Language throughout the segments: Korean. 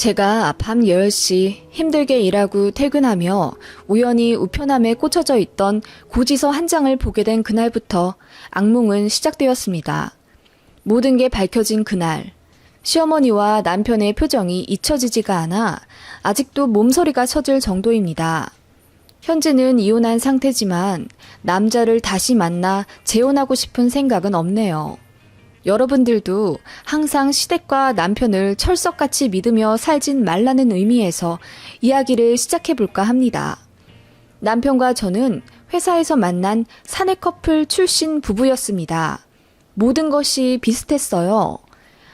제가 밤 10시 힘들게 일하고 퇴근하며 우연히 우편함에 꽂혀져 있던 고지서 한 장을 보게 된 그날부터 악몽은 시작되었습니다. 모든 게 밝혀진 그날, 시어머니와 남편의 표정이 잊혀지지가 않아 아직도 몸서리가 쳐질 정도입니다. 현재는 이혼한 상태지만 남자를 다시 만나 재혼하고 싶은 생각은 없네요. 여러분들도 항상 시댁과 남편을 철석같이 믿으며 살진 말라는 의미에서 이야기를 시작해볼까 합니다. 남편과 저는 회사에서 만난 사내 커플 출신 부부였습니다. 모든 것이 비슷했어요.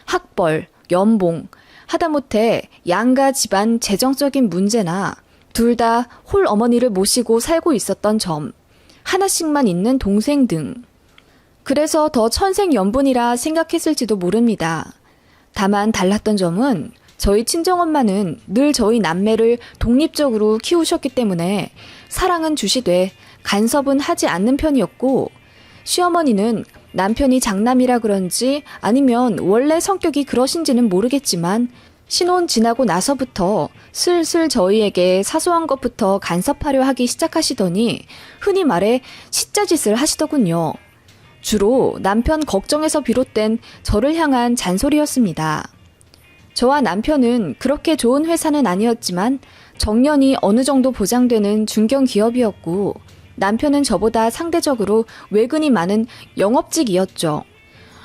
학벌, 연봉, 하다못해 양가 집안 재정적인 문제나 둘 다 홀 어머니를 모시고 살고 있었던 점, 하나씩만 있는 동생 등. 그래서 더 천생연분이라 생각했을지도 모릅니다. 다만 달랐던 점은 저희 친정엄마는 늘 저희 남매를 독립적으로 키우셨기 때문에 사랑은 주시되 간섭은 하지 않는 편이었고, 시어머니는 남편이 장남이라 그런지 아니면 원래 성격이 그러신지는 모르겠지만 신혼 지나고 나서부터 슬슬 저희에게 사소한 것부터 간섭하려 하기 시작하시더니 흔히 말해 시짜짓을 하시더군요. 주로 남편 걱정에서 비롯된 저를 향한 잔소리였습니다. 저와 남편은 그렇게 좋은 회사는 아니었지만 정년이 어느 정도 보장되는 중견기업이었고, 남편은 저보다 상대적으로 외근이 많은 영업직이었죠.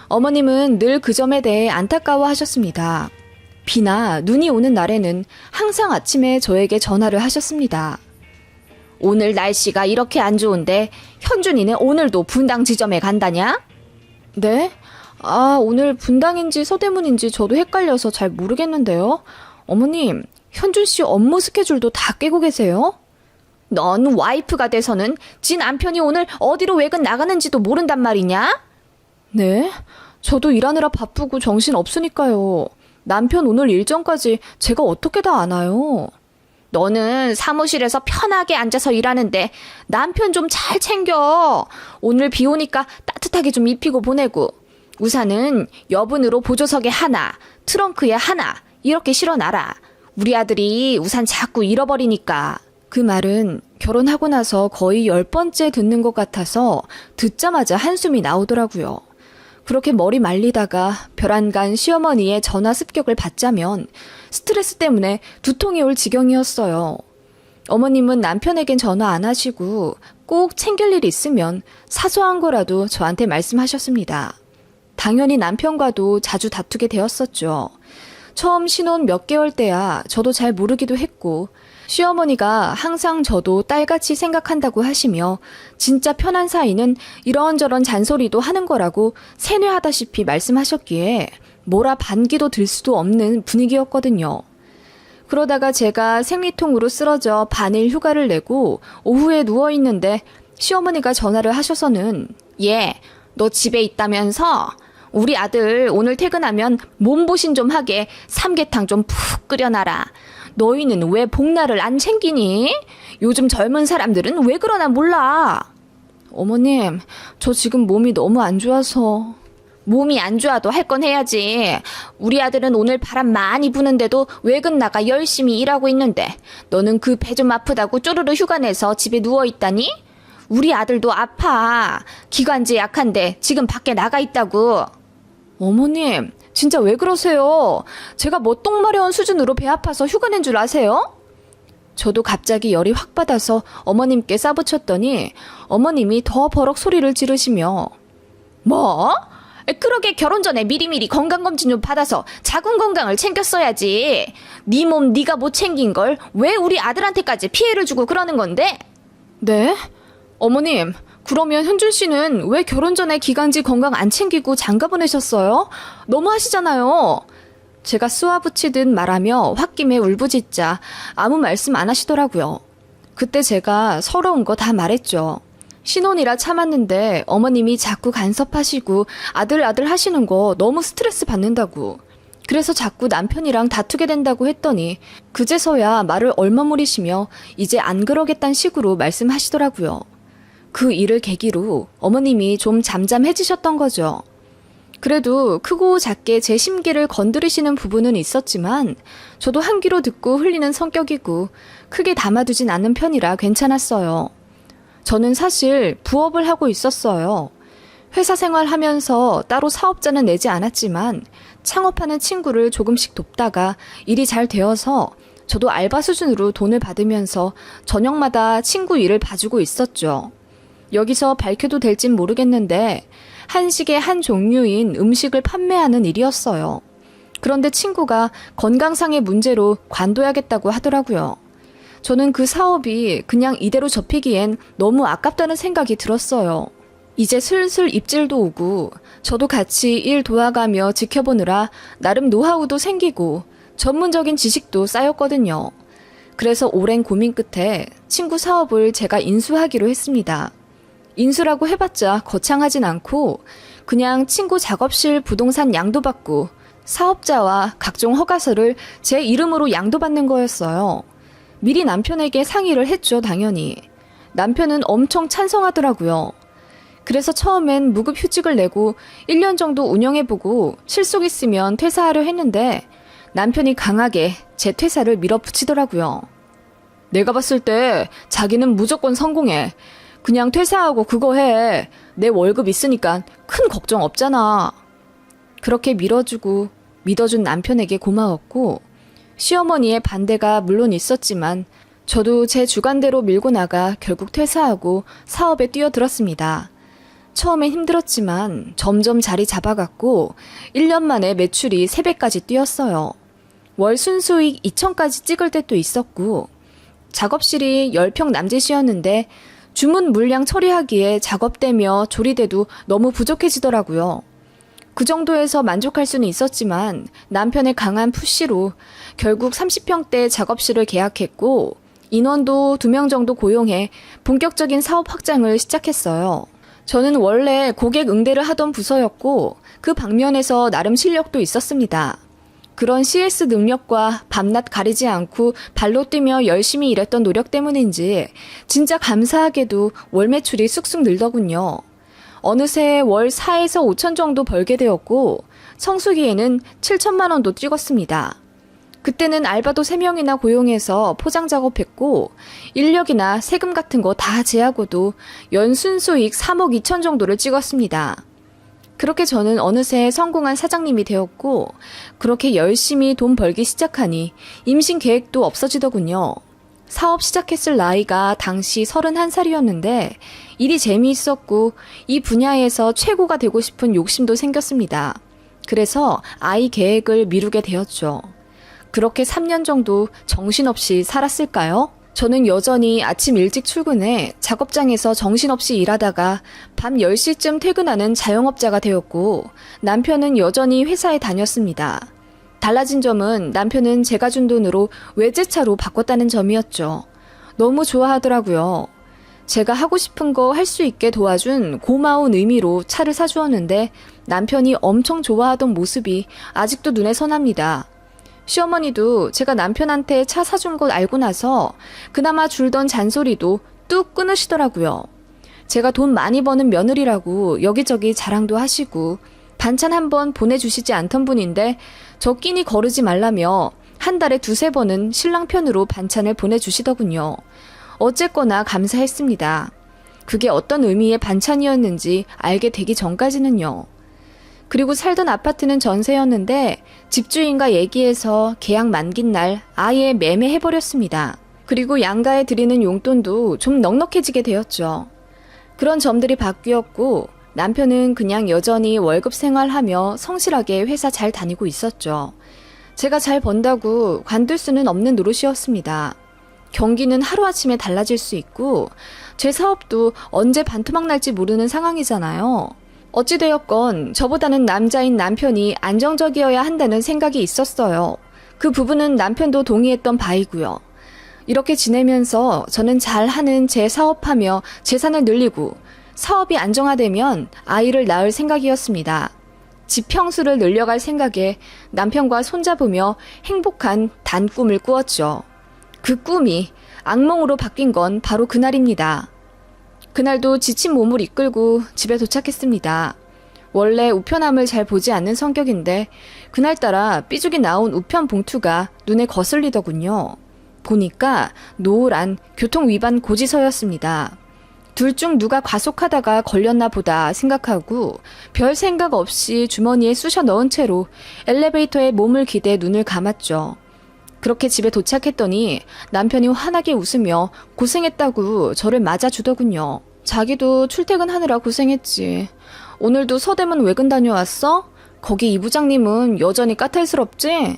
어머님은 늘 그 점에 대해 안타까워하셨습니다. 비나 눈이 오는 날에는 항상 아침에 저에게 전화를 하셨습니다. 오늘 날씨가 이렇게 안 좋은데 현준이는 오늘도 분당 지점에 간다냐? 네? 오늘 분당인지 서대문인지 저도 헷갈려서 잘 모르겠는데요. 어머님, 현준 씨 업무 스케줄도 다 깨고 계세요? 넌 와이프가 돼서는 지 남편이 오늘 어디로 외근 나가는지도 모른단 말이냐? 네? 저도 일하느라 바쁘고 정신 없으니까요. 남편 오늘 일정까지 제가 어떻게 다 아나요? 너는 사무실에서 편하게 앉아서 일하는데 남편 좀 잘 챙겨. 오늘 비 오니까 따뜻하게 좀 입히고 보내고. 우산은 여분으로 보조석에 하나, 트렁크에 하나 이렇게 실어놔라. 우리 아들이 우산 자꾸 잃어버리니까. 그 말은 결혼하고 나서 거의 10번째 듣는 것 같아서 듣자마자 한숨이 나오더라고요. 그렇게 머리 말리다가 별안간 시어머니의 전화 습격을 받자면 스트레스 때문에 두통이 올 지경이었어요. 어머님은 남편에겐 전화 안 하시고 꼭 챙길 일 있으면 사소한 거라도 저한테 말씀하셨습니다. 당연히 남편과도 자주 다투게 되었었죠. 처음 신혼 몇 개월 때야 저도 잘 모르기도 했고, 시어머니가 항상 저도 딸같이 생각한다고 하시며 진짜 편한 사이는 이런저런 잔소리도 하는 거라고 세뇌하다시피 말씀하셨기에 뭐라 반기도 들 수도 없는 분위기였거든요. 그러다가 제가 생리통으로 쓰러져 반일 휴가를 내고 오후에 누워있는데 시어머니가 전화를 하셔서는 얘, 너 집에 있다면서? 우리 아들 오늘 퇴근하면 몸보신 좀 하게 삼계탕 좀 푹 끓여놔라. 너희는 왜 복날을 안 챙기니? 요즘 젊은 사람들은 왜 그러나 몰라. 어머님, 저 지금 몸이 너무 안 좋아서. 몸이 안 좋아도 할 건 해야지. 우리 아들은 오늘 바람 많이 부는데도 외근 나가 열심히 일하고 있는데 너는 그 배 좀 아프다고 쪼르르 휴가 내서 집에 누워있다니? 우리 아들도 아파. 기관지 약한데 지금 밖에 나가 있다고. 어머님, 진짜 왜 그러세요? 제가 뭐 똥마려운 수준으로 배 아파서 휴가 낸 줄 아세요? 저도 갑자기 열이 확 받아서 어머님께 싸붙였더니 어머님이 더 버럭 소리를 지르시며 뭐? 그러게 결혼 전에 미리미리 건강검진 좀 받아서 자궁 건강을 챙겼어야지. 네 몸 네가 못 챙긴 걸 왜 우리 아들한테까지 피해를 주고 그러는 건데? 네? 어머님, 그러면 현준 씨는 왜 결혼 전에 기관지 건강 안 챙기고 장가 보내셨어요? 너무 하시잖아요. 제가 쏘아붙이듯 말하며 홧김에 울부짖자 아무 말씀 안 하시더라고요. 그때 제가 서러운 거 다 말했죠. 신혼이라 참았는데 어머님이 자꾸 간섭하시고 아들 하시는 거 너무 스트레스 받는다고. 그래서 자꾸 남편이랑 다투게 된다고 했더니 그제서야 말을 얼머무리시며 이제 안 그러겠다는 식으로 말씀하시더라고요. 그 일을 계기로 어머님이 좀 잠잠해지셨던 거죠. 그래도 크고 작게 제 심기를 건드리시는 부분은 있었지만 저도 한 귀로 듣고 흘리는 성격이고 크게 담아두진 않는 편이라 괜찮았어요. 저는 사실 부업을 하고 있었어요. 회사 생활하면서 따로 사업자는 내지 않았지만 창업하는 친구를 조금씩 돕다가 일이 잘 되어서 저도 알바 수준으로 돈을 받으면서 저녁마다 친구 일을 봐주고 있었죠. 여기서 밝혀도 될진 모르겠는데 한식의 한 종류인 음식을 판매하는 일이었어요. 그런데 친구가 건강상의 문제로 관둬야겠다고 하더라고요. 저는 그 사업이 그냥 이대로 접히기엔 너무 아깝다는 생각이 들었어요. 이제 슬슬 입질도 오고 저도 같이 일 도와가며 지켜보느라 나름 노하우도 생기고 전문적인 지식도 쌓였거든요. 그래서 오랜 고민 끝에 친구 사업을 제가 인수하기로 했습니다. 인수라고 해봤자 거창하진 않고 그냥 친구 작업실 부동산 양도받고 사업자와 각종 허가서를 제 이름으로 양도받는 거였어요. 미리 남편에게 상의를 했죠, 당연히. 남편은 엄청 찬성하더라고요. 그래서 처음엔 무급 휴직을 내고 1년 정도 운영해보고 실속 있으면 퇴사하려 했는데 남편이 강하게 제 퇴사를 밀어붙이더라고요. 내가 봤을 때 자기는 무조건 성공해. 그냥 퇴사하고 그거 해. 내 월급 있으니까 큰 걱정 없잖아. 그렇게 밀어주고 믿어준 남편에게 고마웠고 시어머니의 반대가 물론 있었지만 저도 제 주관대로 밀고 나가 결국 퇴사하고 사업에 뛰어들었습니다. 처음엔 힘들었지만 점점 자리 잡아갔고 1년 만에 매출이 3배까지 뛰었어요. 월 순수익 2천까지 찍을 때도 있었고 작업실이 10평 남짓이었는데 주문 물량 처리하기에 작업대며 조리대도 너무 부족해지더라고요. 그 정도에서 만족할 수는 있었지만 남편의 강한 푸시로 결국 30평대 작업실을 계약했고 인원도 2명 정도 고용해 본격적인 사업 확장을 시작했어요. 저는 원래 고객 응대를 하던 부서였고 그 방면에서 나름 실력도 있었습니다. 그런 CS 능력과 밤낮 가리지 않고 발로 뛰며 열심히 일했던 노력 때문인지 진짜 감사하게도 월 매출이 쑥쑥 늘더군요. 어느새 월 4에서 5천 정도 벌게 되었고 성수기에는 7천만 원도 찍었습니다. 그때는 알바도 3명이나 고용해서 포장 작업했고 인력이나 세금 같은 거 다 제하고도 연순수익 3억 2천 정도를 찍었습니다. 그렇게 저는 어느새 성공한 사장님이 되었고 그렇게 열심히 돈 벌기 시작하니 임신 계획도 없어지더군요. 사업 시작했을 나이가 당시 31살이었는데 일이 재미있었고 이 분야에서 최고가 되고 싶은 욕심도 생겼습니다. 그래서 아이 계획을 미루게 되었죠. 그렇게 3년 정도 정신없이 살았을까요? 저는 여전히 아침 일찍 출근해 작업장에서 정신없이 일하다가 밤 10시쯤 퇴근하는 자영업자가 되었고 남편은 여전히 회사에 다녔습니다. 달라진 점은 남편은 제가 준 돈으로 외제차로 바꿨다는 점이었죠. 너무 좋아하더라고요. 제가 하고 싶은 거 할 수 있게 도와준 고마운 의미로 차를 사주었는데 남편이 엄청 좋아하던 모습이 아직도 눈에 선합니다. 시어머니도 제가 남편한테 차 사준 것 알고 나서 그나마 줄던 잔소리도 뚝 끊으시더라고요. 제가 돈 많이 버는 며느리라고 여기저기 자랑도 하시고 반찬 한번 보내주시지 않던 분인데 저 끼니 거르지 말라며 한 달에 2-3번은 신랑 편으로 반찬을 보내주시더군요. 어쨌거나 감사했습니다. 그게 어떤 의미의 반찬이었는지 알게 되기 전까지는요. 그리고 살던 아파트는 전세였는데 집주인과 얘기해서 계약 만긴 날 아예 매매해버렸습니다. 그리고 양가에 드리는 용돈도 좀 넉넉해지게 되었죠. 그런 점들이 바뀌었고 남편은 그냥 여전히 월급 생활하며 성실하게 회사 잘 다니고 있었죠. 제가 잘 번다고 관둘 수는 없는 노릇이었습니다. 경기는 하루아침에 달라질 수 있고 제 사업도 언제 반토막 날지 모르는 상황이잖아요. 어찌되었건 저보다는 남자인 남편이 안정적이어야 한다는 생각이 있었어요. 그 부분은 남편도 동의했던 바이고요. 이렇게 지내면서 저는 잘하는 제 사업하며 재산을 늘리고 사업이 안정화되면 아이를 낳을 생각이었습니다. 집 평수를 늘려갈 생각에 남편과 손잡으며 행복한 단 꿈을 꾸었죠. 그 꿈이 악몽으로 바뀐 건 바로 그날입니다. 그날도 지친 몸을 이끌고 집에 도착했습니다. 원래 우편함을 잘 보지 않는 성격인데 그날따라 삐죽이 나온 우편 봉투가 눈에 거슬리더군요. 보니까 노란 교통위반 고지서였습니다. 둘 중 누가 과속하다가 걸렸나 보다 생각하고 별 생각 없이 주머니에 쑤셔 넣은 채로 엘리베이터에 몸을 기대 눈을 감았죠. 그렇게 집에 도착했더니 남편이 환하게 웃으며 고생했다고 저를 맞아주더군요. 자기도 출퇴근하느라 고생했지. 오늘도 서대문 외근 다녀왔어? 거기 이 부장님은 여전히 까탈스럽지?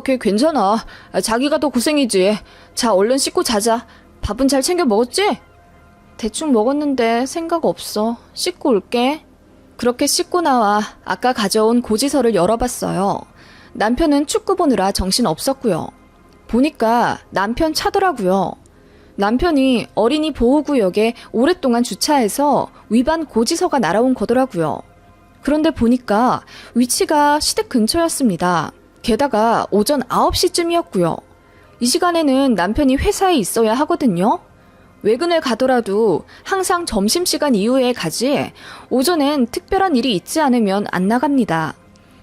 걔 괜찮아. 자기가 더 고생이지. 자, 얼른 씻고 자자. 밥은 잘 챙겨 먹었지? 대충 먹었는데 생각 없어. 씻고 올게. 그렇게 씻고 나와 아까 가져온 고지서를 열어봤어요. 남편은 축구 보느라 정신 없었고요. 보니까 남편 차더라고요. 남편이 어린이 보호구역에 오랫동안 주차해서 위반 고지서가 날아온 거더라고요. 그런데 보니까 위치가 시댁 근처였습니다. 게다가 오전 9시쯤이었고요. 이 시간에는 남편이 회사에 있어야 하거든요. 외근을 가더라도 항상 점심시간 이후에 가지 오전엔 특별한 일이 있지 않으면 안 나갑니다.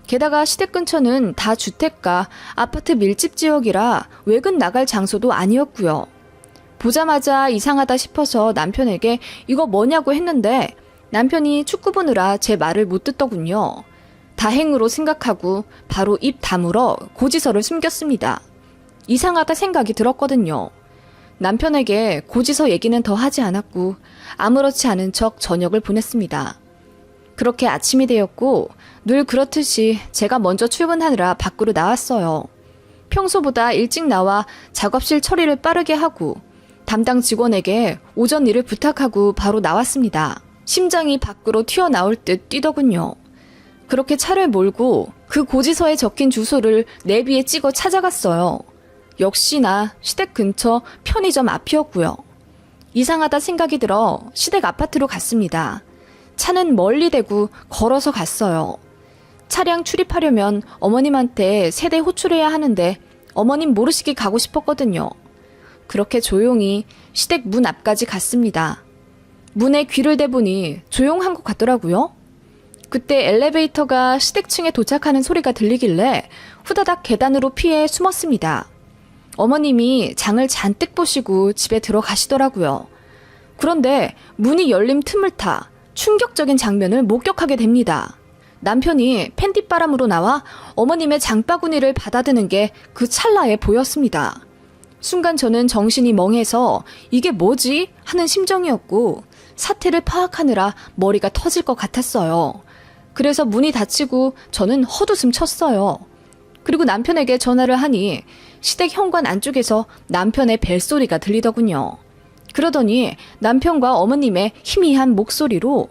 게다가 시댁 근처는 다 주택가, 아파트 밀집 지역이라 외근 나갈 장소도 아니었고요. 보자마자 이상하다 싶어서 남편에게 이거 뭐냐고 했는데 남편이 축구 보느라 제 말을 못 듣더군요. 다행으로 생각하고 바로 입 다물어 고지서를 숨겼습니다. 이상하다 생각이 들었거든요. 남편에게 고지서 얘기는 더 하지 않았고 아무렇지 않은 척 저녁을 보냈습니다. 그렇게 아침이 되었고 늘 그렇듯이 제가 먼저 출근하느라 밖으로 나왔어요. 평소보다 일찍 나와 작업실 처리를 빠르게 하고 담당 직원에게 오전 일을 부탁하고 바로 나왔습니다. 심장이 밖으로 튀어나올 듯 뛰더군요. 그렇게 차를 몰고 그 고지서에 적힌 주소를 내비에 찍어 찾아갔어요. 역시나 시댁 근처 편의점 앞이었고요. 이상하다 생각이 들어 시댁 아파트로 갔습니다. 차는 멀리 대고 걸어서 갔어요. 차량 출입하려면 어머님한테 세대 호출해야 하는데 어머님 모르시게 가고 싶었거든요. 그렇게 조용히 시댁 문 앞까지 갔습니다. 문에 귀를 대보니 조용한 것 같더라고요. 그때 엘리베이터가 시댁층에 도착하는 소리가 들리길래 후다닥 계단으로 피해 숨었습니다. 어머님이 장을 잔뜩 보시고 집에 들어가시더라고요. 그런데 문이 열린 틈을 타 충격적인 장면을 목격하게 됩니다. 남편이 팬티바람으로 나와 어머님의 장바구니를 받아드는 게 그 찰나에 보였습니다. 순간 저는 정신이 멍해서 이게 뭐지? 하는 심정이었고 사태를 파악하느라 머리가 터질 것 같았어요. 그래서 문이 닫히고 저는 헛웃음 쳤어요. 그리고 남편에게 전화를 하니 시댁 현관 안쪽에서 남편의 벨소리가 들리더군요. 그러더니 남편과 어머님의 희미한 목소리로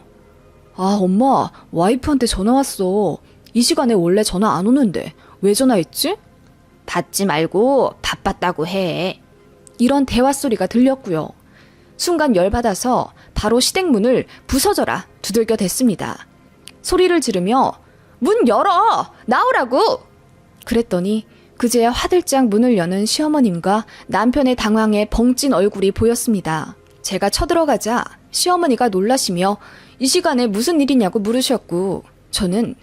엄마, 와이프한테 전화 왔어. 이 시간에 원래 전화 안 오는데 왜 전화했지? 받지 말고 바빴다고 해. 이런 대화 소리가 들렸고요. 순간 열받아서 바로 시댁 문을 부서져라 두들겨 댔습니다. 소리를 지르며 문 열어! 나오라고! 그랬더니 그제야 화들짝 문을 여는 시어머님과 남편의 당황해 벙찐 얼굴이 보였습니다. 제가 쳐들어가자 시어머니가 놀라시며 이 시간에 무슨 일이냐고 물으셨고 저는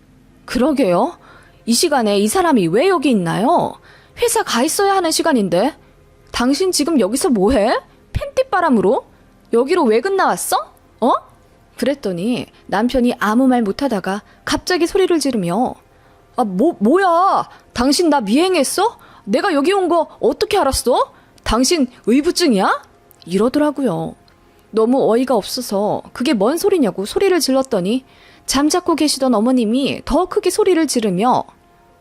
그러게요? 이 시간에 이 사람이 왜 여기 있나요? 회사 가 있어야 하는 시간인데 당신 지금 여기서 뭐해? 팬티바람으로? 여기로 외근 나왔어? 그랬더니 남편이 아무 말 못하다가 갑자기 소리를 지르며 뭐야? 당신 나 미행했어? 내가 여기 온 거 어떻게 알았어? 당신 의부증이야? 이러더라고요. 너무 어이가 없어서 그게 뭔 소리냐고 소리를 질렀더니 잠자코 계시던 어머님이 더 크게 소리를 지르며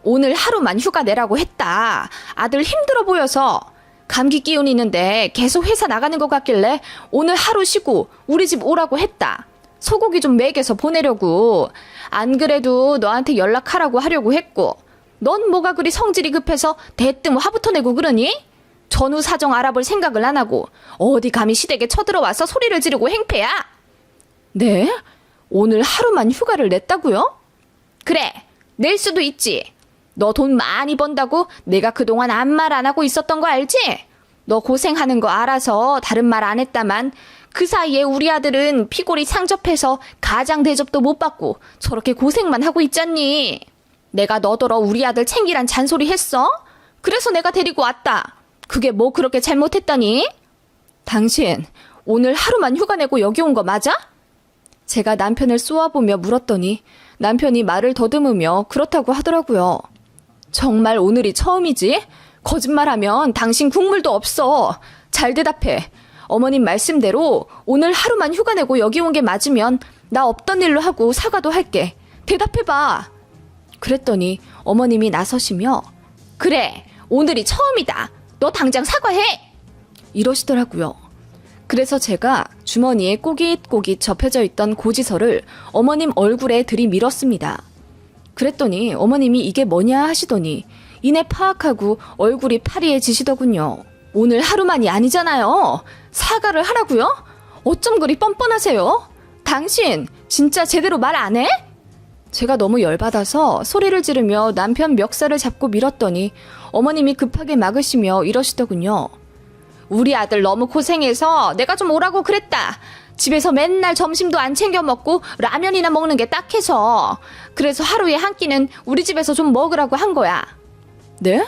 오늘 하루만 휴가 내라고 했다. 아들 힘들어 보여서 감기 기운 있는데 계속 회사 나가는 것 같길래 오늘 하루 쉬고 우리 집 오라고 했다. 소고기 좀 먹여서 보내려고. 안 그래도 너한테 연락하라고 하려고 했고 넌 뭐가 그리 성질이 급해서 대뜸 화부터 내고 그러니? 전후 사정 알아볼 생각을 안 하고 어디 감히 시댁에 쳐들어와서 소리를 지르고 행패야? 네? 오늘 하루만 휴가를 냈다고요? 그래, 낼 수도 있지. 너 돈 많이 번다고 내가 그동안 아무 말 안 하고 있었던 거 알지? 너 고생하는 거 알아서 다른 말 안 했다만 그 사이에 우리 아들은 피골이 상접해서 가장 대접도 못 받고 저렇게 고생만 하고 있잖니. 내가 너더러 우리 아들 챙기란 잔소리 했어? 그래서 내가 데리고 왔다. 그게 뭐 그렇게 잘못했다니? 당신 오늘 하루만 휴가 내고 여기 온 거 맞아? 제가 남편을 쏘아보며 물었더니 남편이 말을 더듬으며 그렇다고 하더라고요. 정말 오늘이 처음이지? 거짓말하면 당신 국물도 없어. 잘 대답해. 어머님 말씀대로 오늘 하루만 휴가 내고 여기 온 게 맞으면 나 없던 일로 하고 사과도 할게. 대답해봐. 그랬더니 어머님이 나서시며 그래, 오늘이 처음이다. 너 당장 사과해. 이러시더라고요. 그래서 제가 주머니에 꼬깃꼬깃 접혀져 있던 고지서를 어머님 얼굴에 들이밀었습니다. 그랬더니 어머님이 이게 뭐냐 하시더니 이내 파악하고 얼굴이 파리해지시더군요. 오늘 하루만이 아니잖아요. 사과를 하라고요? 어쩜 그리 뻔뻔하세요? 당신 진짜 제대로 말 안 해? 제가 너무 열받아서 소리를 지르며 남편 멱살을 잡고 밀었더니 어머님이 급하게 막으시며 이러시더군요. 우리 아들 너무 고생해서 내가 좀 오라고 그랬다. 집에서 맨날 점심도 안 챙겨 먹고 라면이나 먹는 게 딱해서. 그래서 하루에 한 끼는 우리 집에서 좀 먹으라고 한 거야. 네?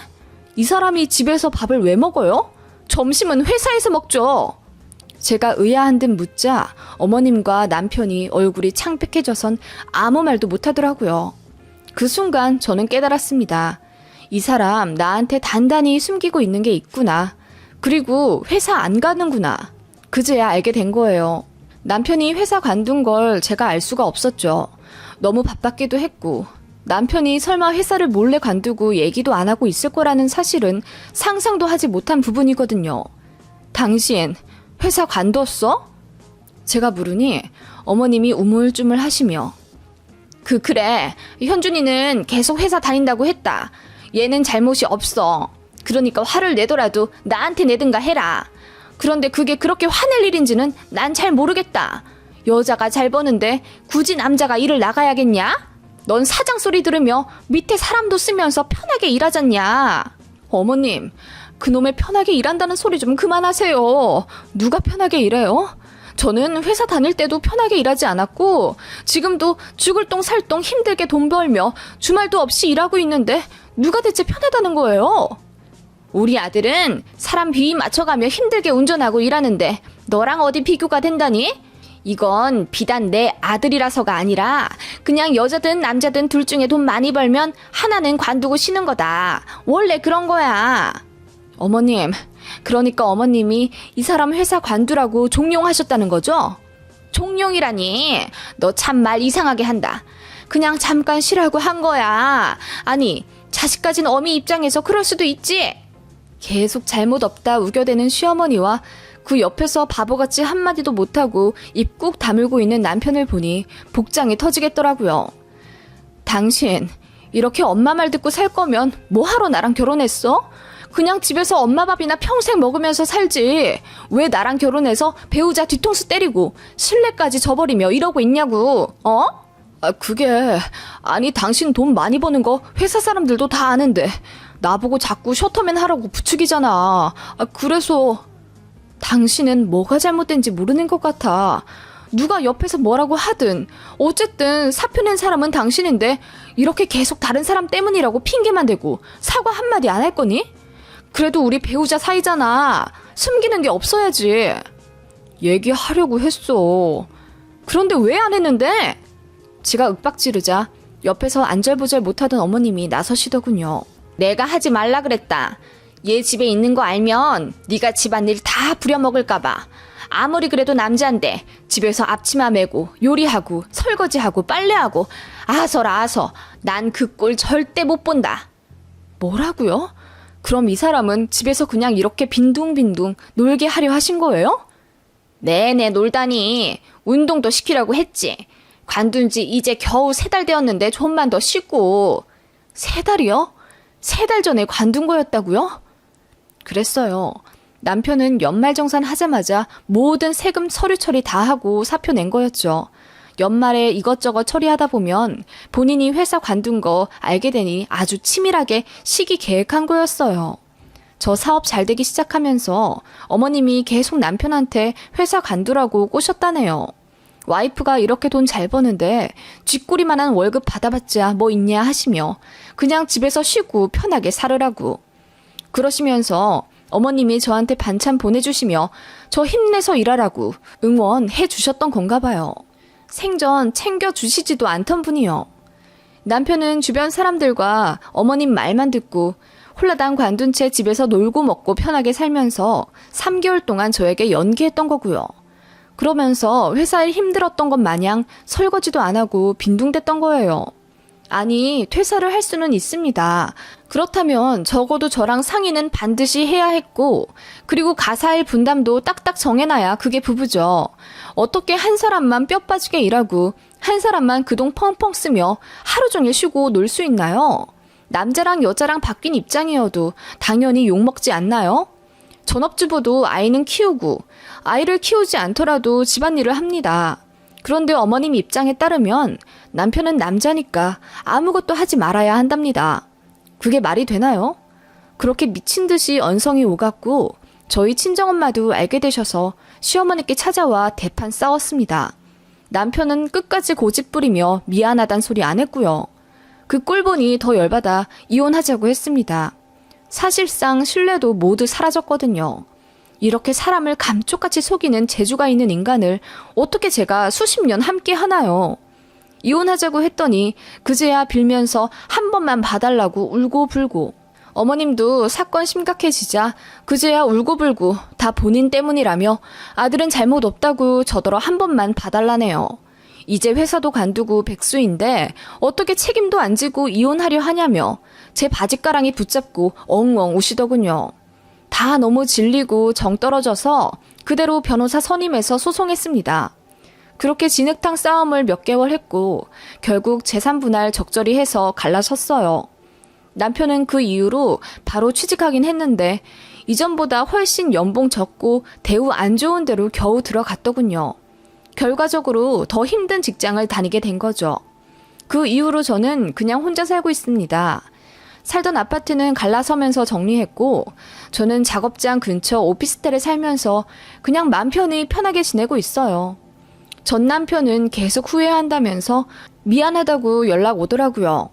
이 사람이 집에서 밥을 왜 먹어요? 점심은 회사에서 먹죠. 제가 의아한 듯 묻자 어머님과 남편이 얼굴이 창백해져선 아무 말도 못하더라고요. 그 순간 저는 깨달았습니다. 이 사람 나한테 단단히 숨기고 있는 게 있구나. 그리고 회사 안 가는구나. 그제야 알게 된 거예요. 남편이 회사 관둔 걸 제가 알 수가 없었죠. 너무 바빴기도 했고 남편이 설마 회사를 몰래 관두고 얘기도 안 하고 있을 거라는 사실은 상상도 하지 못한 부분이거든요. 당신 회사 관뒀어? 제가 물으니 어머님이 우물쭈물 하시며 그래, 현준이는 계속 회사 다닌다고 했다. 얘는 잘못이 없어. 그러니까 화를 내더라도 나한테 내든가 해라. 그런데 그게 그렇게 화낼 일인지는 난 잘 모르겠다. 여자가 잘 버는데 굳이 남자가 일을 나가야겠냐? 넌 사장 소리 들으며 밑에 사람도 쓰면서 편하게 일하잖냐. 어머님, 그놈의 편하게 일한다는 소리 좀 그만하세요. 누가 편하게 일해요? 저는 회사 다닐 때도 편하게 일하지 않았고 지금도 죽을 똥 살 똥 힘들게 돈 벌며 주말도 없이 일하고 있는데 누가 대체 편하다는 거예요? 우리 아들은 사람 비위 맞춰가며 힘들게 운전하고 일하는데 너랑 어디 비교가 된다니? 이건 비단 내 아들이라서가 아니라 그냥 여자든 남자든 둘 중에 돈 많이 벌면 하나는 관두고 쉬는 거다. 원래 그런 거야. 어머님, 그러니까 어머님이 이 사람 회사 관두라고 종용하셨다는 거죠? 종용이라니? 너 참 말 이상하게 한다. 그냥 잠깐 쉬라고 한 거야. 아니, 자식 가진 어미 입장에서 그럴 수도 있지. 계속 잘못 없다 우겨대는 시어머니와 그 옆에서 바보같이 한마디도 못하고 입 꾹 다물고 있는 남편을 보니 복장이 터지겠더라고요. 당신 이렇게 엄마 말 듣고 살 거면 뭐하러 나랑 결혼했어? 그냥 집에서 엄마 밥이나 평생 먹으면서 살지. 왜 나랑 결혼해서 배우자 뒤통수 때리고 신뢰까지 저버리며 이러고 있냐고. 어? 그게 아니 당신 돈 많이 버는 거 회사 사람들도 다 아는데 나보고 자꾸 셔터맨 하라고 부추기잖아. 그래서 당신은 뭐가 잘못된지 모르는 것 같아. 누가 옆에서 뭐라고 하든 어쨌든 사표 낸 사람은 당신인데 이렇게 계속 다른 사람 때문이라고 핑계만 대고 사과 한마디 안 할 거니? 그래도 우리 배우자 사이잖아. 숨기는 게 없어야지. 얘기하려고 했어. 그런데 왜 안 했는데? 제가 윽박지르자 옆에서 안절부절 못하던 어머님이 나서시더군요. 내가 하지 말라 그랬다. 얘 집에 있는 거 알면 네가 집안일 다 부려먹을까봐. 아무리 그래도 남자인데 집에서 앞치마 메고 요리하고 설거지하고 빨래하고 아서라 아서. 난 그 꼴 절대 못 본다. 뭐라고요? 그럼 이 사람은 집에서 그냥 이렇게 빈둥빈둥 놀게 하려 하신 거예요? 네네, 놀다니. 운동도 시키라고 했지. 관둔 지 이제 겨우 3달 되었는데 좀만 더 쉬고. 3달이요? 3달 전에 관둔 거였다고요? 그랬어요. 남편은 연말정산 하자마자 모든 세금 서류 처리 다 하고 사표 낸 거였죠. 연말에 이것저것 처리하다 보면 본인이 회사 관둔 거 알게 되니 아주 치밀하게 시기 계획한 거였어요. 저 사업 잘 되기 시작하면서 어머님이 계속 남편한테 회사 간두라고 꼬셨다네요. 와이프가 이렇게 돈 잘 버는데 쥐꼬리만한 월급 받아봤자 뭐 있냐 하시며 그냥 집에서 쉬고 편하게 살으라고. 그러시면서 어머님이 저한테 반찬 보내주시며 저 힘내서 일하라고 응원해 주셨던 건가 봐요. 생전 챙겨주시지도 않던 분이요. 남편은 주변 사람들과 어머님 말만 듣고 홀라당 관둔 채 집에서 놀고 먹고 편하게 살면서 3개월 동안 저에게 연기했던 거고요. 그러면서 회사에 힘들었던 것 마냥 설거지도 안 하고 빈둥댔던 거예요. 아니, 퇴사를 할 수는 있습니다. 그렇다면 적어도 저랑 상의는 반드시 해야 했고, 그리고 가사일 분담도 딱딱 정해놔야 그게 부부죠. 어떻게 한 사람만 뼈 빠지게 일하고 한 사람만 그 돈 펑펑 쓰며 하루 종일 쉬고 놀 수 있나요? 남자랑 여자랑 바뀐 입장이어도 당연히 욕먹지 않나요? 전업주부도 아이는 키우고 아이를 키우지 않더라도 집안일을 합니다. 그런데 어머님 입장에 따르면 남편은 남자니까 아무것도 하지 말아야 한답니다. 그게 말이 되나요? 그렇게 미친 듯이 언성이 오갔고 저희 친정엄마도 알게 되셔서 시어머니께 찾아와 대판 싸웠습니다. 남편은 끝까지 고집 부리며 미안하단 소리 안 했고요. 그 꼴 보니 더 열받아 이혼하자고 했습니다. 사실상 신뢰도 모두 사라졌거든요. 이렇게 사람을 감쪽같이 속이는 재주가 있는 인간을 어떻게 제가 수십 년 함께 하나요? 이혼하자고 했더니 그제야 빌면서 한 번만 봐달라고 울고불고, 어머님도 사건 심각해지자 그제야 울고불고 다 본인 때문이라며 아들은 잘못 없다고 저더러 한 번만 봐달라네요. 이제 회사도 간두고 백수인데 어떻게 책임도 안 지고 이혼하려 하냐며 제 바짓가랑이 붙잡고 엉엉 우시더군요. 다 너무 질리고 정 떨어져서 그대로 변호사 선임해서 소송했습니다. 그렇게 진흙탕 싸움을 몇 개월 했고 결국 재산 분할 적절히 해서 갈라섰어요. 남편은 그 이후로 바로 취직하긴 했는데 이전보다 훨씬 연봉 적고 대우 안 좋은 데로 겨우 들어갔더군요. 결과적으로 더 힘든 직장을 다니게 된 거죠. 그 이후로 저는 그냥 혼자 살고 있습니다. 살던 아파트는 갈라서면서 정리했고 저는 작업장 근처 오피스텔에 살면서 그냥 맘 편히 편하게 지내고 있어요. 전 남편은 계속 후회한다면서 미안하다고 연락 오더라고요.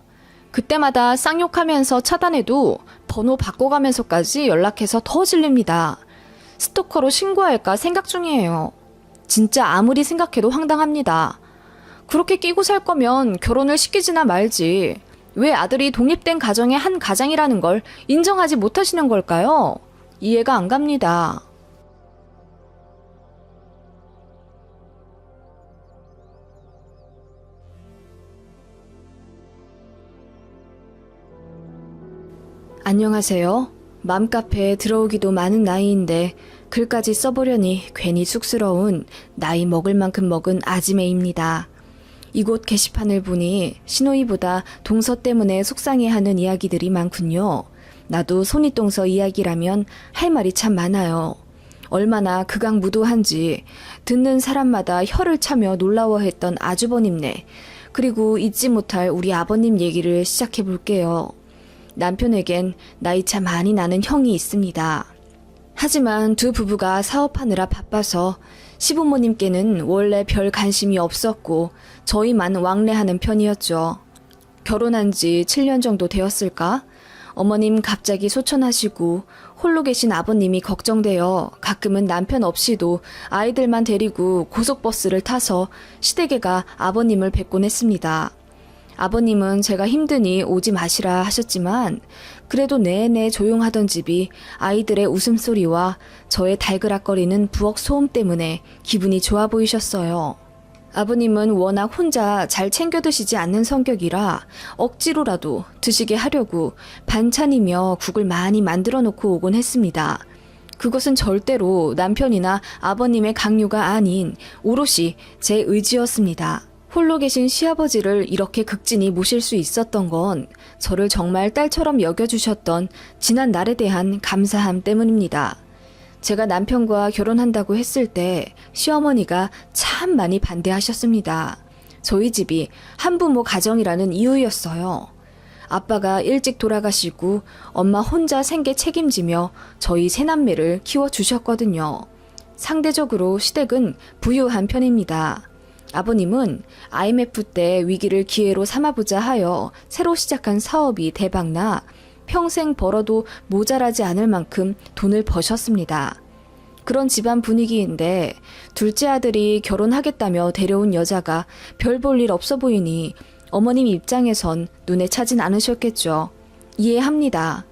그때마다 쌍욕하면서 차단해도 번호 바꿔가면서까지 연락해서 더 질립니다. 스토커로 신고할까 생각 중이에요. 진짜 아무리 생각해도 황당합니다. 그렇게 끼고 살 거면 결혼을 시키지나 말지. 왜 아들이 독립된 가정의 한 가장이라는 걸 인정하지 못하시는 걸까요? 이해가 안 갑니다. 안녕하세요. 맘카페에 들어오기도 많은 나이인데 글까지 써보려니 괜히 쑥스러운 나이 먹을 만큼 먹은 아지매입니다. 이곳 게시판을 보니 시노이보다 동서 때문에 속상해하는 이야기들이 많군요. 나도 손윗동서 이야기라면 할 말이 참 많아요. 얼마나 극악무도한지 듣는 사람마다 혀를 차며 놀라워했던 아주버님네, 그리고 잊지 못할 우리 아버님 얘기를 시작해 볼게요. 남편에겐 나이차 많이 나는 형이 있습니다. 하지만 두 부부가 사업하느라 바빠서 시부모님께는 원래 별 관심이 없었고 저희만 왕래하는 편이었죠. 결혼한 지 7년 정도 되었을까? 어머님 갑자기 소천하시고 홀로 계신 아버님이 걱정되어 가끔은 남편 없이도 아이들만 데리고 고속버스를 타서 시댁에 가 아버님을 뵙곤 했습니다. 아버님은 제가 힘드니 오지 마시라 하셨지만 그래도 내내 조용하던 집이 아이들의 웃음소리와 저의 달그락거리는 부엌 소음 때문에 기분이 좋아 보이셨어요. 아버님은 워낙 혼자 잘 챙겨 드시지 않는 성격이라 억지로라도 드시게 하려고 반찬이며 국을 많이 만들어 놓고 오곤 했습니다. 그것은 절대로 남편이나 아버님의 강요가 아닌 오롯이 제 의지였습니다. 홀로 계신 시아버지를 이렇게 극진히 모실 수 있었던 건 저를 정말 딸처럼 여겨주셨던 지난 날에 대한 감사함 때문입니다. 제가 남편과 결혼한다고 했을 때 시어머니가 참 많이 반대하셨습니다. 저희 집이 한부모 가정이라는 이유였어요. 아빠가 일찍 돌아가시고 엄마 혼자 생계 책임지며 저희 세남매를 키워주셨거든요. 상대적으로 시댁은 부유한 편입니다. 아버님은 IMF 때 위기를 기회로 삼아보자 하여 새로 시작한 사업이 대박나 평생 벌어도 모자라지 않을 만큼 돈을 버셨습니다. 그런 집안 분위기인데 둘째 아들이 결혼하겠다며 데려온 여자가 별 볼 일 없어 보이니 어머님 입장에선 눈에 차진 않으셨겠죠. 이해합니다.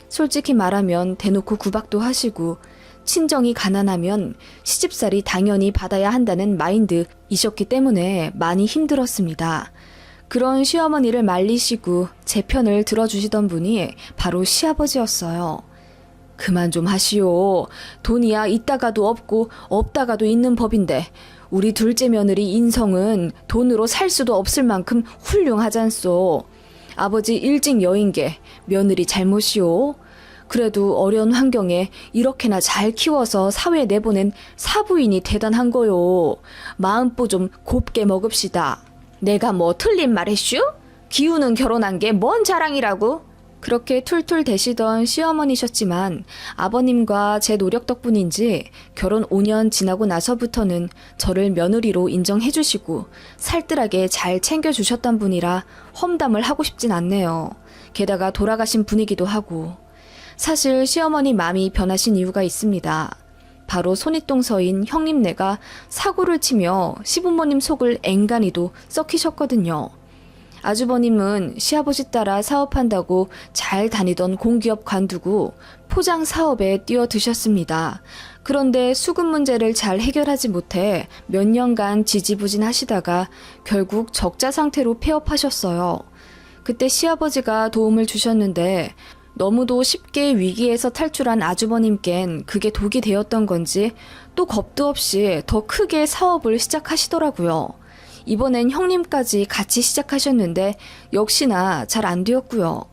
솔직히 말하면 대놓고 구박도 하시고 친정이 가난하면 시집살이 당연히 받아야 한다는 마인드이셨기 때문에 많이 힘들었습니다. 그런 시어머니를 말리시고 제 편을 들어주시던 분이 바로 시아버지였어요. 그만 좀 하시오. 돈이야 있다가도 없고 없다가도 있는 법인데 우리 둘째 며느리 인성은 돈으로 살 수도 없을 만큼 훌륭하잖소. 아버지 일찍 여인게 며느리 잘못이오. 그래도 어려운 환경에 이렇게나 잘 키워서 사회에 내보낸 사부인이 대단한 거요. 마음보 좀 곱게 먹읍시다. 내가 뭐 틀린 말 했슈? 기우는 결혼한 게 뭔 자랑이라고? 그렇게 툴툴 대시던 시어머니셨지만 아버님과 제 노력 덕분인지 결혼 5년 지나고 나서부터는 저를 며느리로 인정해 주시고 살뜰하게 잘 챙겨주셨던 분이라 험담을 하고 싶진 않네요. 게다가 돌아가신 분이기도 하고. 사실 시어머니 마음이 변하신 이유가 있습니다. 바로 손윗동서인 형님네가 사고를 치며 시부모님 속을 앵간히도 썩히셨거든요. 아주버님은 시아버지 따라 사업한다고 잘 다니던 공기업 관두고 포장 사업에 뛰어드셨습니다. 그런데 수급 문제를 잘 해결하지 못해 몇 년간 지지부진하시다가 결국 적자 상태로 폐업하셨어요. 그때 시아버지가 도움을 주셨는데 너무도 쉽게 위기에서 탈출한 아주버님껜 그게 독이 되었던 건지 또 겁도 없이 더 크게 사업을 시작하시더라고요. 이번엔 형님까지 같이 시작하셨는데 역시나 잘 안 되었고요.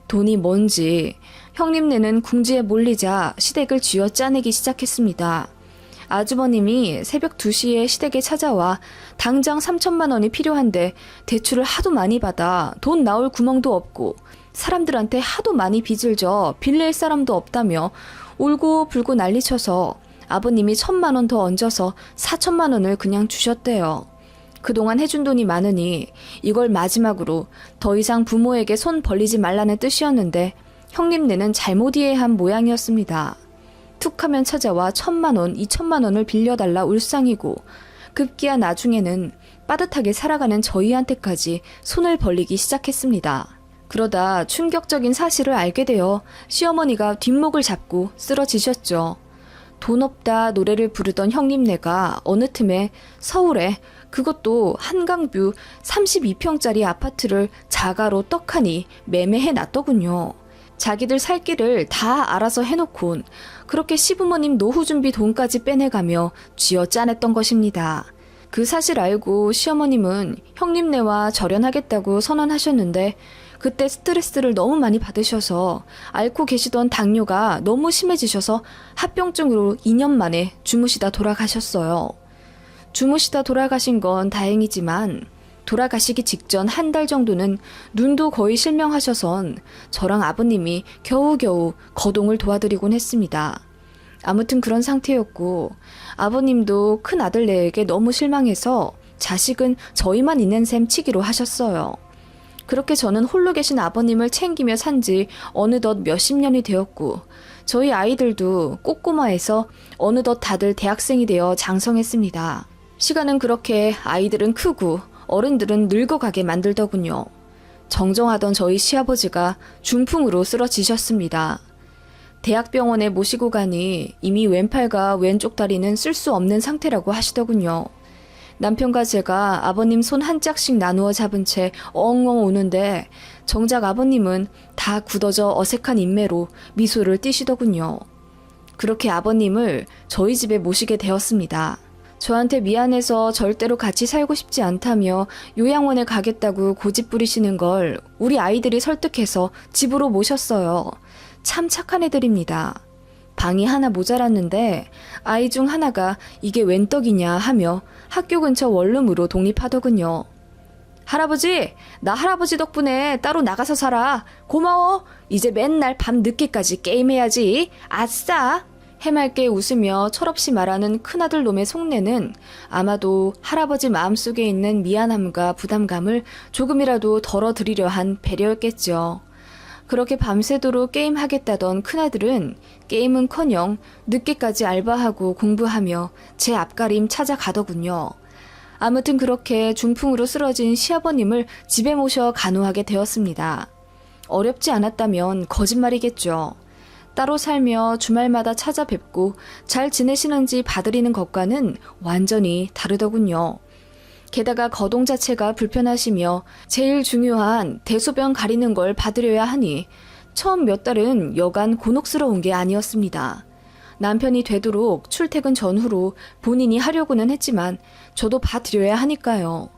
돈이 뭔지 형님네는 궁지에 몰리자 시댁을 쥐어짜내기 시작했습니다. 아주버님이 새벽 2시에 시댁에 찾아와 당장 3천만 원이 필요한데 대출을 하도 많이 받아 돈 나올 구멍도 없고 사람들한테 하도 많이 빚을 져 빌릴 사람도 없다며 울고불고 난리쳐서 아버님이 1,000만 원 더 얹어서 4천만 원을 그냥 주셨대요. 그동안 해준 돈이 많으니 이걸 마지막으로 더 이상 부모에게 손 벌리지 말라는 뜻이었는데 형님네는 잘못 이해한 모양이었습니다. 툭하면 찾아와 1,000만 원, 2천만 원을 빌려달라 울상이고 급기야 나중에는 빠듯하게 살아가는 저희한테까지 손을 벌리기 시작했습니다. 그러다 충격적인 사실을 알게 되어 시어머니가 뒷목을 잡고 쓰러지셨죠. 돈 없다 노래를 부르던 형님네가 어느 틈에 서울에 그것도 한강뷰 32평짜리 아파트를 자가로 떡하니 매매해 놨더군요. 자기들 살 길을 다 알아서 해놓곤 그렇게 시부모님 노후 준비 돈까지 빼내가며 쥐어짜냈던 것입니다. 그 사실 알고 시어머님은 형님네와 절연하겠다고 선언하셨는데 그때 스트레스를 너무 많이 받으셔서 앓고 계시던 당뇨가 너무 심해지셔서 합병증으로 2년 만에 주무시다 돌아가셨어요. 주무시다 돌아가신 건 다행이지만 돌아가시기 직전 한 달 정도는 눈도 거의 실명하셔선 저랑 아버님이 겨우겨우 거동을 도와드리곤 했습니다. 아무튼 그런 상태였고 아버님도 큰 아들네에게 너무 실망해서 자식은 저희만 있는 셈 치기로 하셨어요. 그렇게 저는 홀로 계신 아버님을 챙기며 산지 어느덧 몇십 년이 되었고 저희 아이들도 꼬꼬마에서 어느덧 다들 대학생이 되어 장성했습니다. 시간은 그렇게 아이들은 크고 어른들은 늙어가게 만들더군요. 정정하던 저희 시아버지가 중풍으로 쓰러지셨습니다. 대학병원에 모시고 가니 이미 왼팔과 왼쪽 다리는 쓸 수 없는 상태라고 하시더군요. 남편과 제가 아버님 손 한 짝씩 나누어 잡은 채 엉엉 우는데 정작 아버님은 다 굳어져 어색한 인매로 미소를 띠시더군요. 그렇게 아버님을 저희 집에 모시게 되었습니다. 저한테 미안해서 절대로 같이 살고 싶지 않다며 요양원에 가겠다고 고집 부리시는 걸 우리 아이들이 설득해서 집으로 모셨어요. 참 착한 애들입니다. 방이 하나 모자랐는데 아이 중 하나가 이게 웬 떡이냐 하며 학교 근처 원룸으로 독립하더군요. 할아버지, 나 할아버지 덕분에 따로 나가서 살아. 고마워. 이제 맨날 밤 늦게까지 게임해야지. 아싸. 해맑게 웃으며 철없이 말하는 큰아들 놈의 속내는 아마도 할아버지 마음속에 있는 미안함과 부담감을 조금이라도 덜어드리려 한 배려였겠죠. 그렇게 밤새도록 게임하겠다던 큰아들은 게임은커녕 늦게까지 알바하고 공부하며 제 앞가림 찾아가더군요. 아무튼 그렇게 중풍으로 쓰러진 시아버님을 집에 모셔 간호하게 되었습니다. 어렵지 않았다면 거짓말이겠죠. 따로 살며 주말마다 찾아뵙고 잘 지내시는지 봐드리는 것과는 완전히 다르더군요. 게다가 거동 자체가 불편하시며 제일 중요한 대소변 가리는 걸 봐드려야 하니 처음 몇 달은 여간 곤혹스러운 게 아니었습니다. 남편이 되도록 출퇴근 전후로 본인이 하려고는 했지만 저도 봐드려야 하니까요.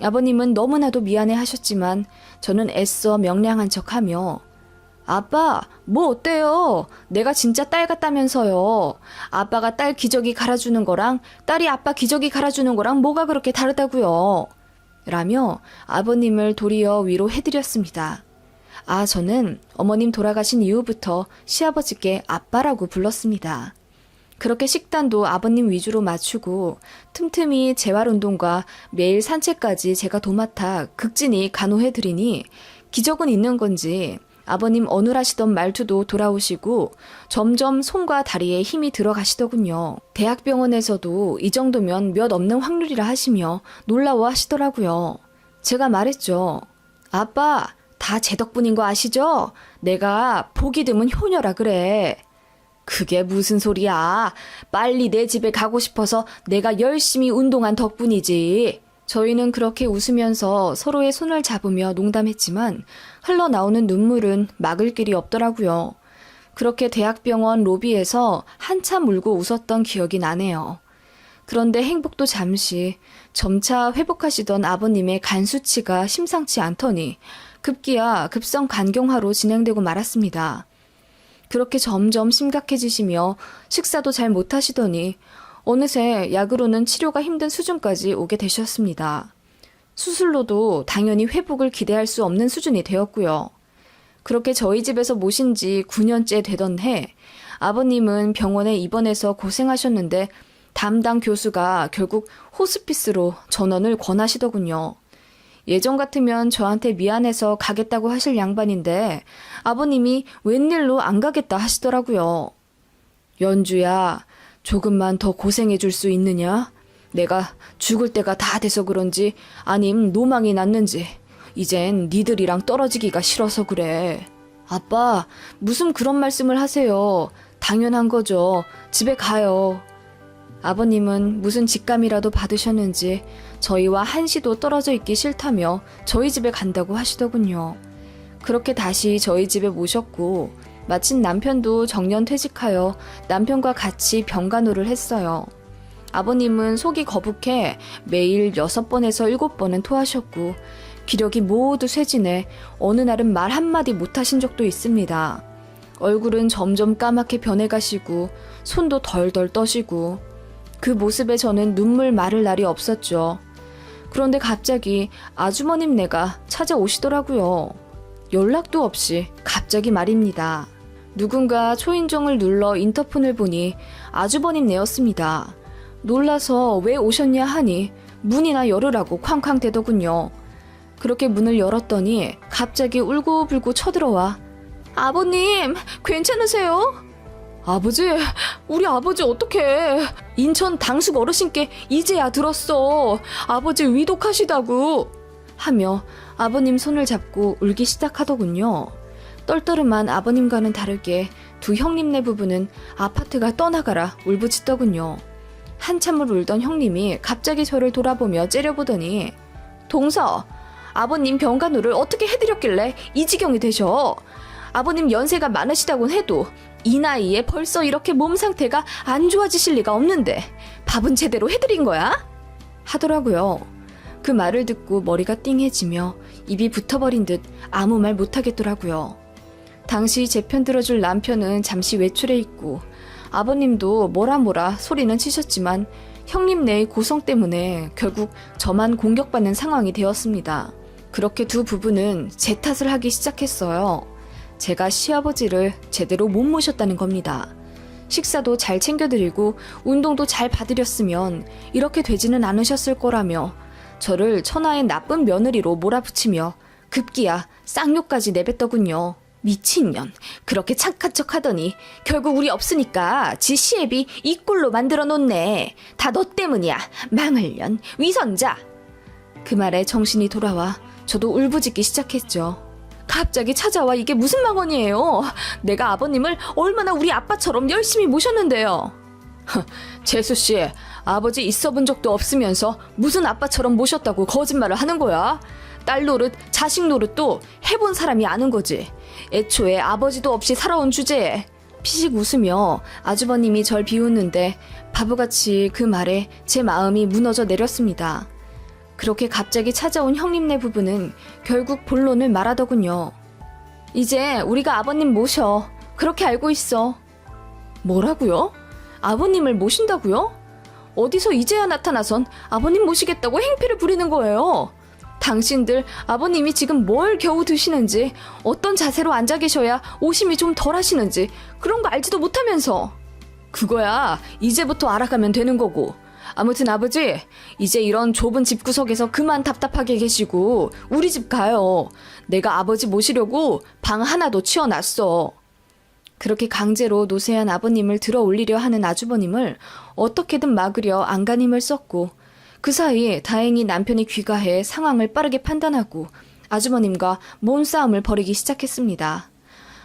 아버님은 너무나도 미안해 하셨지만 저는 애써 명량한 척하며 아빠, 뭐 어때요? 내가 진짜 딸 같다면서요. 아빠가 딸 기저귀 갈아주는 거랑 딸이 아빠 기저귀 갈아주는 거랑 뭐가 그렇게 다르다고요? 라며 아버님을 도리어 위로해드렸습니다. 저는 어머님 돌아가신 이후부터 시아버지께 아빠라고 불렀습니다. 그렇게 식단도 아버님 위주로 맞추고 틈틈이 재활운동과 매일 산책까지 제가 도맡아 극진히 간호해드리니 기적은 있는 건지 아버님 어눌하시던 말투도 돌아오시고 점점 손과 다리에 힘이 들어가시더군요. 대학병원에서도 이 정도면 몇 없는 확률이라 하시며 놀라워 하시더라고요. 제가 말했죠. 아빠, 다 제 덕분인 거 아시죠? 내가 보기 드문 효녀라 그래. 그게 무슨 소리야. 빨리 내 집에 가고 싶어서 내가 열심히 운동한 덕분이지. 저희는 그렇게 웃으면서 서로의 손을 잡으며 농담했지만 흘러나오는 눈물은 막을 길이 없더라고요. 그렇게 대학병원 로비에서 한참 울고 웃었던 기억이 나네요. 그런데 행복도 잠시 점차 회복하시던 아버님의 간 수치가 심상치 않더니 급기야 급성 간경화로 진행되고 말았습니다. 그렇게 점점 심각해지시며 식사도 잘 못하시더니 어느새 약으로는 치료가 힘든 수준까지 오게 되셨습니다. 수술로도 당연히 회복을 기대할 수 없는 수준이 되었고요. 그렇게 저희 집에서 모신 지 9년째 되던 해 아버님은 병원에 입원해서 고생하셨는데 담당 교수가 결국 호스피스로 전원을 권하시더군요. 예전 같으면 저한테 미안해서 가겠다고 하실 양반인데 아버님이 웬일로 안 가겠다 하시더라고요. 연주야, 조금만 더 고생해 줄 수 있느냐? 내가 죽을 때가 다 돼서 그런지 아님 노망이 났는지 이젠 니들이랑 떨어지기가 싫어서 그래. 아빠, 무슨 그런 말씀을 하세요. 당연한 거죠. 집에 가요. 아버님은 무슨 직감이라도 받으셨는지 저희와 한시도 떨어져 있기 싫다며 저희 집에 간다고 하시더군요. 그렇게 다시 저희 집에 모셨고 마침 남편도 정년 퇴직하여 남편과 같이 병간호를 했어요. 아버님은 속이 거북해 매일 6번에서 7번은 토하셨고 기력이 모두 쇠진해 어느 날은 말 한마디 못하신 적도 있습니다. 얼굴은 점점 까맣게 변해가시고 손도 덜덜 떠시고 그 모습에 저는 눈물 마를 날이 없었죠. 그런데 갑자기 아주머님네가 찾아오시더라고요. 연락도 없이 갑자기 말입니다. 누군가 초인종을 눌러 인터폰을 보니 아주버님네였습니다. 놀라서 왜 오셨냐 하니 문이나 열으라고 쾅쾅 대더군요. 그렇게 문을 열었더니 갑자기 울고불고 쳐들어와 아버님, 괜찮으세요? 아버지, 우리 아버지 어떡해. 인천 당숙 어르신께 이제야 들었어. 아버지 위독하시다고. 하며 아버님 손을 잡고 울기 시작하더군요. 떨떠름한 아버님과는 다르게 두 형님네 부부는 아파트가 떠나가라 울부짖더군요. 한참을 울던 형님이 갑자기 저를 돌아보며 째려보더니 동서, 아버님 병간호를 어떻게 해드렸길래 이 지경이 되셔. 아버님 연세가 많으시다곤 해도 이 나이에 벌써 이렇게 몸 상태가 안 좋아지실 리가 없는데 밥은 제대로 해드린 거야? 하더라고요. 그 말을 듣고 머리가 띵해지며 입이 붙어버린 듯 아무 말 못하겠더라고요. 당시 제 편 들어줄 남편은 잠시 외출해 있고 아버님도 뭐라 소리는 치셨지만 형님네의 고성 때문에 결국 저만 공격받는 상황이 되었습니다. 그렇게 두 부부는 제 탓을 하기 시작했어요. 제가 시아버지를 제대로 못 모셨다는 겁니다. 식사도 잘 챙겨드리고 운동도 잘 봐드렸으면 이렇게 되지는 않으셨을 거라며 저를 천하의 나쁜 며느리로 몰아붙이며 급기야 쌍욕까지 내뱉더군요. 미친년, 그렇게 착한 척 하더니 결국 우리 없으니까 지 시애비 이 꼴로 만들어 놓네. 다 너 때문이야. 망을년, 위선자. 그 말에 정신이 돌아와 저도 울부짖기 시작했죠. 갑자기 찾아와 이게 무슨 망언이에요. 내가 아버님을 얼마나 우리 아빠처럼 열심히 모셨는데요. 재수씨, 아버지 있어 본 적도 없으면서 무슨 아빠처럼 모셨다고 거짓말을 하는 거야? 딸 노릇, 자식 노릇도 해본 사람이 아는 거지. 애초에 아버지도 없이 살아온 주제에. 피식 웃으며 아주버님이 절 비웃는데 바보같이 그 말에 제 마음이 무너져 내렸습니다. 그렇게 갑자기 찾아온 형님네 부부는 결국 본론을 말하더군요. 이제 우리가 아버님 모셔. 그렇게 알고 있어. 뭐라고요? 아버님을 모신다고요? 어디서 이제야 나타나선 아버님 모시겠다고 행패를 부리는 거예요. 당신들 아버님이 지금 뭘 겨우 드시는지, 어떤 자세로 앉아 계셔야 오심이 좀 덜 하시는지 그런 거 알지도 못하면서. 그거야 이제부터 알아가면 되는 거고. 아무튼 아버지, 이제 이런 좁은 집구석에서 그만 답답하게 계시고 우리 집 가요. 내가 아버지 모시려고 방 하나도 치워놨어. 그렇게 강제로 노쇠한 아버님을 들어 올리려 하는 아주버님을 어떻게든 막으려 안간힘을 썼고, 그 사이 다행히 남편이 귀가해 상황을 빠르게 판단하고 아주버님과 몸싸움을 벌이기 시작했습니다.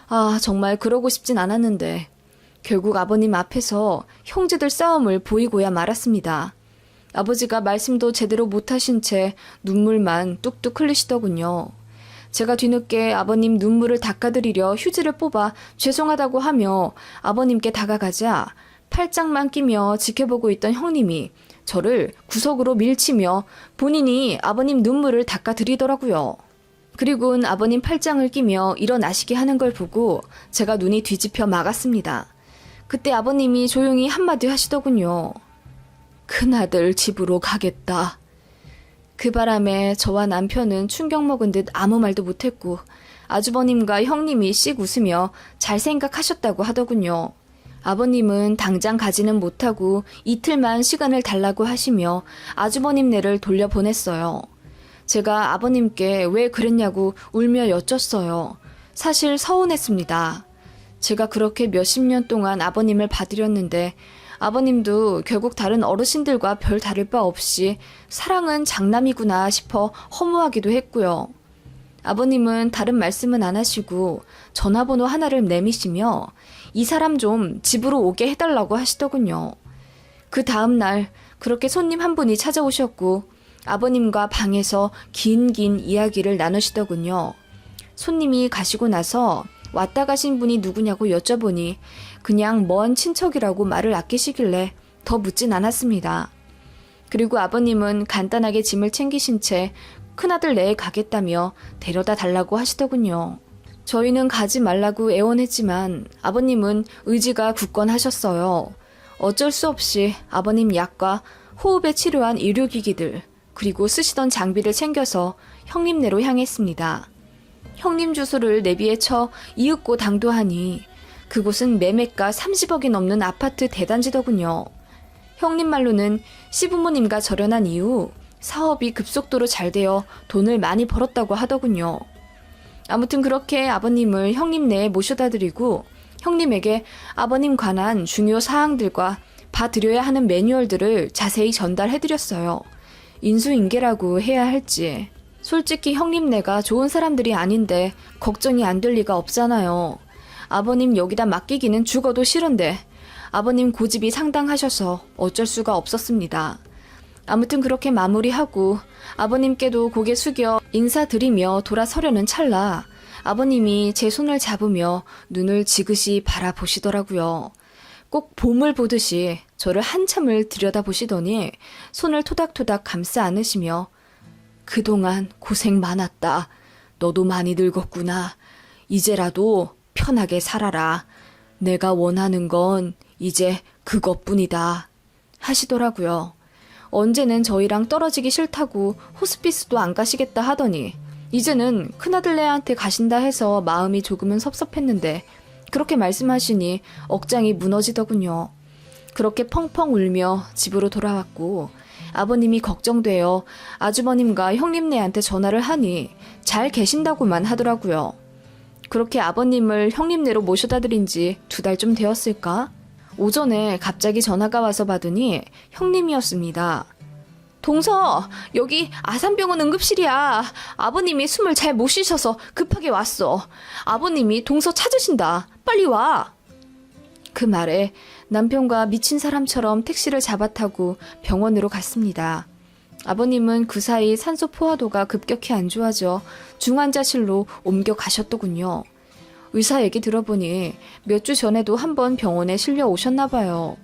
아, 정말 그러고 싶진 않았는데 결국 아버님 앞에서 형제들 싸움을 보이고야 말았습니다. 아버지가 말씀도 제대로 못하신 채 눈물만 뚝뚝 흘리시더군요. 제가 뒤늦게 아버님 눈물을 닦아드리려 휴지를 뽑아 죄송하다고 하며 아버님께 다가가자 팔짱만 끼며 지켜보고 있던 형님이 저를 구석으로 밀치며 본인이 아버님 눈물을 닦아드리더라고요. 그리고는 아버님 팔짱을 끼며 일어나시게 하는 걸 보고 제가 눈이 뒤집혀 막았습니다. 그때 아버님이 조용히 한마디 하시더군요. 큰아들 집으로 가겠다. 그 바람에 저와 남편은 충격 먹은 듯 아무 말도 못했고 아주버님과 형님이 씩 웃으며 잘 생각하셨다고 하더군요. 아버님은 당장 가지는 못하고 이틀만 시간을 달라고 하시며 아주버님네를 돌려보냈어요. 제가 아버님께 왜 그랬냐고 울며 여쭸어요. 사실 서운했습니다. 제가 그렇게 몇십 년 동안 아버님을 봐드렸는데 아버님도 결국 다른 어르신들과 별 다를 바 없이 사랑은 장남이구나 싶어 허무하기도 했고요. 아버님은 다른 말씀은 안 하시고 전화번호 하나를 내미시며 이 사람 좀 집으로 오게 해달라고 하시더군요. 그 다음 날 그렇게 손님 한 분이 찾아오셨고 아버님과 방에서 긴 이야기를 나누시더군요. 손님이 가시고 나서 왔다 가신 분이 누구냐고 여쭤보니 그냥 먼 친척이라고 말을 아끼시길래 더 묻진 않았습니다. 그리고 아버님은 간단하게 짐을 챙기신 채 큰아들 내에 가겠다며 데려다 달라고 하시더군요. 저희는 가지 말라고 애원했지만 아버님은 의지가 굳건하셨어요. 어쩔 수 없이 아버님 약과 호흡에 치료한 의료기기들 그리고 쓰시던 장비를 챙겨서 형님네로 향했습니다. 형님 주소를 내비에 쳐 이윽고 당도하니 그곳은 매매가 30억이 넘는 아파트 대단지더군요. 형님 말로는 시부모님과 절연한 이후 사업이 급속도로 잘 되어 돈을 많이 벌었다고 하더군요. 아무튼 그렇게 아버님을 형님네에 모셔다 드리고 형님에게 아버님 관한 중요 사항들과 봐드려야 하는 매뉴얼들을 자세히 전달해드렸어요. 인수인계라고 해야 할지. 솔직히 형님네가 좋은 사람들이 아닌데 걱정이 안 될 리가 없잖아요. 아버님 여기다 맡기기는 죽어도 싫은데 아버님 고집이 상당하셔서 어쩔 수가 없었습니다. 아무튼 그렇게 마무리하고 아버님께도 고개 숙여 인사드리며 돌아서려는 찰나 아버님이 제 손을 잡으며 눈을 지그시 바라보시더라고요. 꼭 봄을 보듯이 저를 한참을 들여다보시더니 손을 토닥토닥 감싸 안으시며 그동안 고생 많았다. 너도 많이 늙었구나. 이제라도 편하게 살아라. 내가 원하는 건 이제 그것뿐이다. 하시더라고요. 언제는 저희랑 떨어지기 싫다고 호스피스도 안 가시겠다 하더니 이제는 큰아들네한테 가신다 해서 마음이 조금은 섭섭했는데 그렇게 말씀하시니 억장이 무너지더군요. 그렇게 펑펑 울며 집으로 돌아왔고 아버님이 걱정되어 아주버님과 형님네한테 전화를 하니 잘 계신다고만 하더라고요. 그렇게 아버님을 형님네로 모셔다 드린 지 2달 좀 되었을까? 오전에 갑자기 전화가 와서 받으니 형님이었습니다. 동서, 여기 아산병원 응급실이야. 아버님이 숨을 잘 못 쉬셔서 급하게 왔어. 아버님이 동서 찾으신다. 빨리 와. 그 말에 남편과 미친 사람처럼 택시를 잡아타고 병원으로 갔습니다. 아버님은 그 사이 산소 포화도가 급격히 안 좋아져 중환자실로 옮겨가셨더군요. 의사 얘기 들어보니 몇 주 전에도 한번 병원에 실려 오셨나 봐요.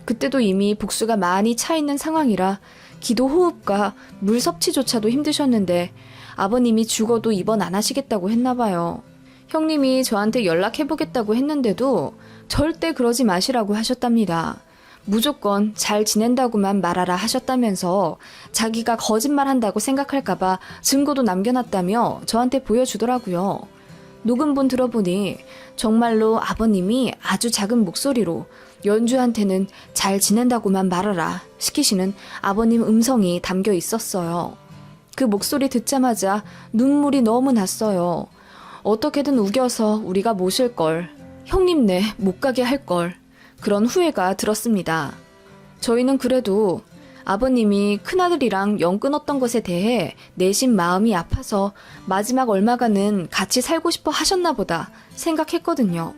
그때도 이미 복수가 많이 차 있는 상황이라 기도 호흡과 물 섭취조차도 힘드셨는데 아버님이 죽어도 입원 안 하시겠다고 했나 봐요. 형님이 저한테 연락해보겠다고 했는데도 절대 그러지 마시라고 하셨답니다. 무조건 잘 지낸다고만 말하라 하셨다면서 자기가 거짓말한다고 생각할까봐 증거도 남겨놨다며 저한테 보여주더라고요. 녹음본 들어보니 정말로 아버님이 아주 작은 목소리로 연주한테는 잘 지낸다고만 말하라 시키시는 아버님 음성이 담겨 있었어요. 그 목소리 듣자마자 눈물이 너무 났어요. 어떻게든 우겨서 우리가 모실 걸, 형님네 못 가게 할 걸, 그런 후회가 들었습니다. 저희는 그래도 아버님이 큰아들이랑 연 끊었던 것에 대해 내심 마음이 아파서 마지막 얼마간은 같이 살고 싶어 하셨나 보다 생각했거든요.